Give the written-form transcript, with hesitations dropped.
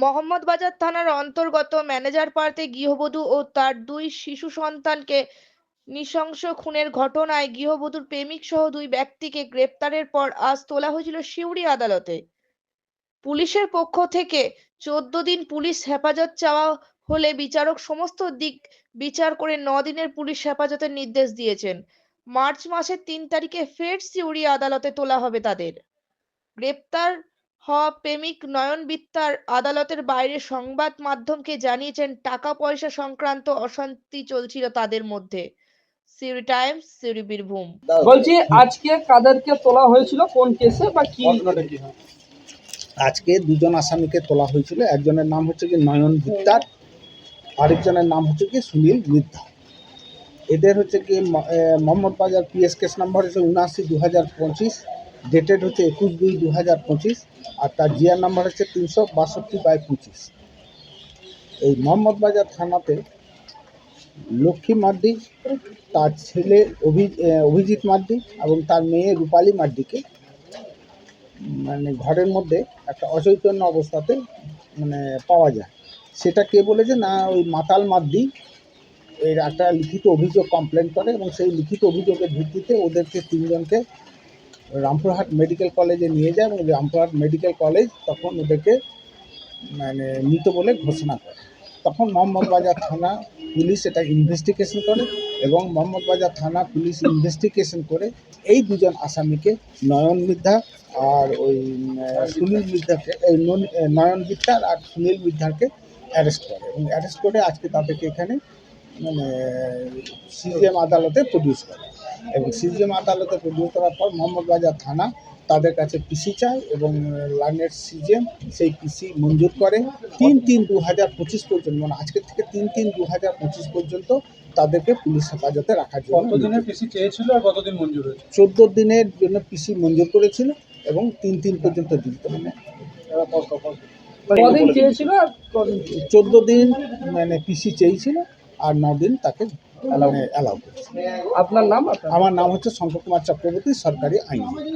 মোহাম্মদবাজার থানার অন্তর্গত ম্যানেজারপাড়াতে গৃহবধূ ও তার দুই শিশু সন্তানকে নৃশংস খুনের ঘটনায় গৃহবধূর প্রেমিক সহ দুই ব্যক্তিকে গ্রেপ্তারের পর আজ তোলা হয়েছিল সিউড়ি আদালতে। পুলিশের পক্ষ থেকে 14 দিন পুলিশ হেফাজত চাওয়া হলে বিচারক সমস্ত দিক বিচার করে 9 দিনের পুলিশ হেফাজতের নির্দেশ দিয়েছেন। মার্চ মাসের 3 তারিখে ফের সিউড়ি আদালতে তোলা হবে তাদের। গ্রেপ্তার হওয়া প্রেমিক নয়ন বিদ্যার আদালতের বাইরে সংবাদ মাধ্যমকে জানিয়েছেন টাকা পয়সা সংক্রান্ত অশান্তি চলছিল তাদের মধ্যে। সিউড়ি টাইমস, সিউড়ি বীরভূম। বলছি আজকে কাদেরকে তোলা হয়েছিল, কোন কেসে বা কি ঘটনাটা কি হয়? আজকে দুজন আসামিকে তোলা হয়েছিল। একজনের নাম হচ্ছে কি নয়ন বিদ্যার, আরেকজনের নাম হচ্ছে কি সুনীল মিদ্যা। এদের হচ্ছে কি মোহাম্মদবাজার পিএস কেস নাম্বার হচ্ছে 79/2025, ডেটেড হচ্ছে 21/2/2025, আর তার জিআর নাম্বার হচ্ছে 362/25। এই মোহাম্মদবাজার থানাতে লক্ষ্মী মার্ডি, তার ছেলে অভিজিৎ মার্ডি এবং তার মেয়ে রূপালী মার্ডিকে মানে ঘরের মধ্যে একটা অচৈতন্য অবস্থাতে মানে পাওয়া যায়। সেটা কে বলেছে না, ওই মাতাল মার্ডি এর একটা লিখিত অভিযোগ কমপ্লেন করে এবং সেই লিখিত অভিযোগের ভিত্তিতে ওদেরকে তিনজনকে রামপুরহাট মেডিকেল কলেজে নিয়ে যায় এবং রামপুরহাট মেডিকেল কলেজ তখন ওদেরকে মানে মৃত বলে ঘোষণা করে। তখন মোহাম্মদবাজার থানা পুলিশ এটা ইনভেস্টিগেশন করে এবং মোহাম্মদবাজার থানা পুলিশ ইনভেস্টিগেশন করে এই দুজন আসামিকে নয়ন মিদ্যা আর ওই সুনীল মিদ্যাকে নয়ন বিদ্যার আর সুনীল মিদ্যাকে অ্যারেস্ট করে এবং অ্যারেস্ট করে আজকে তাদেরকে এখানে মানে সিজিএম আদালতে প্রডিউস করে এবং সিজিএম আদালতে প্রডিউস করার পর মোহাম্মদবাজার থানা তাদের কাছে পিসি চায় এবং লাইনের সিজিএম সেই পিসি মঞ্জুর করে 3/3/2025 পর্যন্ত, মানে আজকের থেকে 3/3/2025 পর্যন্ত তাদেরকে পুলিশ হেফাজতে রাখার জন্য। কতদিনের পিসি চেয়েছিল আর কতদিন মঞ্জুর হয়েছে? 14 দিনের জন্য পিসি মঞ্জুর করেছিল এবং 3 পর্যন্ত দিতে মানে কদিন চেয়েছিল আর কদিন? 14 দিন মানে পিসি চেয়েছিল আর 9 দিন তাকে অ্যালাউ করেছে। আপনার নাম? আমার নাম হচ্ছে শঙ্কর কুমার চক্রবর্তী, সরকারি আইনজীবী।